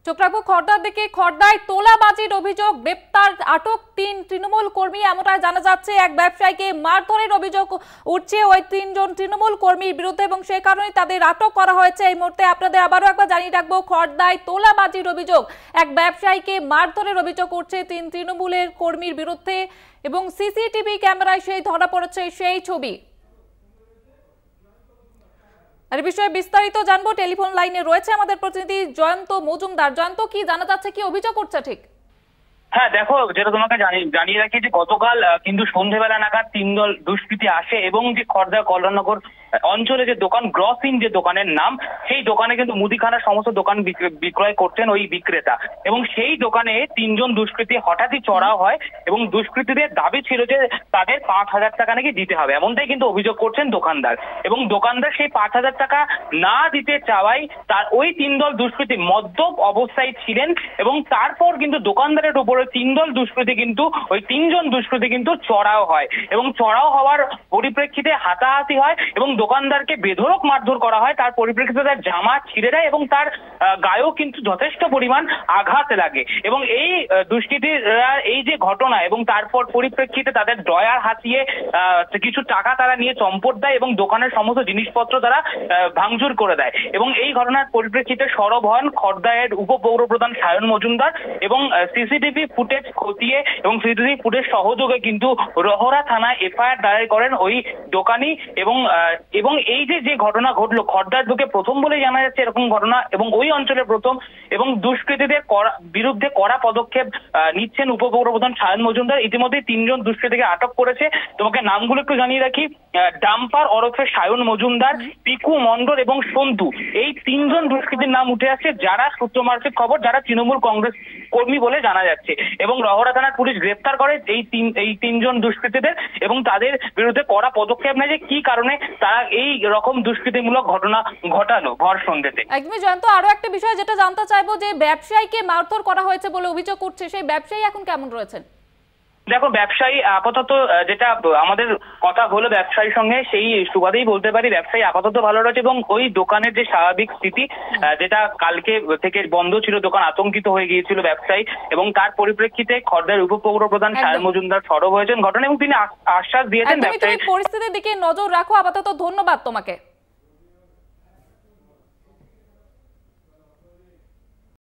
চোখ রাখবো খড়দার দিকে। খড়দায় তোলাবাজির অভিযোগ, গ্রেপ্তার আটক ৩ তৃণমূল কর্মী, এমনটাই জানা যাচ্ছে। এক ব্যবসায়ীকে মারধরের অভিযোগ উঠছে ওই ৩ জন তৃণমূল কর্মীর বিরুদ্ধে এবং সেই কারণে তাদের আটক করা হয়েছে। এই মুহূর্তে আপনাদের আবারও একবার জানিয়ে রাখবো, খড়দায় তোলাবাজির অভিযোগ, এক ব্যবসায়ীকে মারধরের অভিযোগ উঠছে ৩ তৃণমূলের কর্মীর বিরুদ্ধে এবং সিসিটিভি ক্যামেরায় সেই ধরা পড়েছে সেই ছবি। আর বিষয়ে বিস্তারিত জানবো, টেলিফোন লাইনে রয়েছে আমাদের প্রতিনিধি জয়ন্ত মজুমদার। জয়ন্ত, কি জানা যাচ্ছে, কি অভিযোগ করছে ঠিক? হ্যাঁ দেখো, যেটা তোমাকে জানিয়ে রাখি যে গতকাল কিন্তু সন্ধ্যেবেলা নাগাদ ৩ দল দুষ্কৃতী আসে এবং যে খড়দা কল্যাণনগর অঞ্চলে যে দোকান গ্রসিন যে দোকানের নাম, সেই দোকানে কিন্তু মুদিখানার সমস্ত দোকান বিক্রয় করতেন ওই বিক্রেতা, এবং সেই দোকানে ৩ জন দুষ্কৃতী হঠাৎই চড়াও হয় এবং দুষ্কৃতীদের দাবি ছিল যে তাদের ৫,০০০ টাকা নাকি দিতে হবে, এমনটাই কিন্তু অভিযোগ করছেন দোকানদার। এবং দোকানদার সেই ৫,০০০ টাকা না দিতে চাওয়ায় তার ওই ৩ দল দুষ্কৃতী মদ্যপ অবস্থায় ছিলেন এবং তারপর কিন্তু দোকানদারের উপরে ৩ দল দুষ্কৃতী কিন্তু ওই ৩ জন দুষ্কৃতী কিন্তু চড়াও হয় এবং চড়াও হওয়ার পরিপ্রেক্ষিতে হাতাহাতি হয় এবং দোকানদারকে বেধড়ক মারধর করা হয়। তার পরিপ্রেক্ষিতে তার জামা ছিঁড়ে দেয় এবং তার গায়েও কিন্তু যথেষ্ট পরিমাণ আঘাত লাগে এবং এই দুষ্কৃতীরা এই যে ঘটনা এবং তারপর পরিপ্রেক্ষিতে তাদের ড্রয়ার হাতিয়ে কিছু টাকা তারা নিয়ে চম্পট দেয় এবং দোকানের সমস্ত জিনিসপত্র তারা ভাঙচুর করে দেয় এবং এই ঘটনার পরিপ্রেক্ষিতে সরব হন খড়দায়ের উপপৌরপ্রধান সায়ন মজুমদার এবং সিসিটিভি ফুটেজ খতিয়ে এবং সিসিটিভি ফুটেজ সহযোগে কিন্তু রহরা থানায় এফআইআর দায়ের করেন ওই দোকানি এবং এই যে ঘটনা ঘটলো খড়দার বুকে প্রথম বলেই জানা যাচ্ছে এরকম ঘটনা এবং ওই অঞ্চলে প্রথম, এবং দুষ্কৃতীদের বিরুদ্ধে কড়া পদক্ষেপ নিচ্ছেন উপপৌরপ্রধান সায়ন মজুমদার। ইতিমধ্যে ৩ জন দুষ্কৃতীকে আটক করেছে। তোমাকে নামগুলো একটু জানিয়ে রাখি, ডাম্পার ওরফে সায়ন মজুমদার, পিকু মন্ডল এবং সন্তু, এই ৩ জন দুষ্কৃতীর নাম উঠে আসছে যারা সূত্র মারফত খবর যারা তৃণমূল কংগ্রেস কর্মী বলে জানা যাচ্ছে এবং রহরা থানার পুলিশ গ্রেপ্তার করে এই ৩ জন দুষ্কৃতীদের এবং তাদের বিরুদ্ধে কড়া পদক্ষেপ নেয় যে কি কারণে তারা এই রকম দুষ্কৃতিমূলক ঘটনা ঘটালো ভর সন্ধ্যেতে। একদমই জয়ন্ত, আরো একটা বিষয় যেটা জানতে চাইবো, যে ব্যবসায়ীকে মারধর করা হয়েছে বলে অভিযোগ উঠছে, সেই ব্যবসায়ী এখন কেমন রয়েছেন? দেখো, ব্যবসায়ী আপাতত যেটা আমাদের কথা হলো ব্যবসায়ীর সঙ্গে, সেই সুবাদেই বলতে পারি ব্যবসায়ী আপাতত ভালো রয়েছে এবং ওই দোকানের যে স্বাভাবিক স্থিতি, যেটা কালকে থেকে বন্ধ ছিল, দোকান আতঙ্কিত হয়ে গিয়েছিল ব্যবসায়ী এবং তার পরিপ্রেক্ষিতে খড়দার উপপৌরপ্রধান সায়ন মজুমদার সরব হয়েছেন ঘটনা এবং তিনি আশ্বাস দিয়েছেন ব্যবসায়ী পরিস্থিতির দিকে নজর রাখো। আপাতত ধন্যবাদ তোমাকে।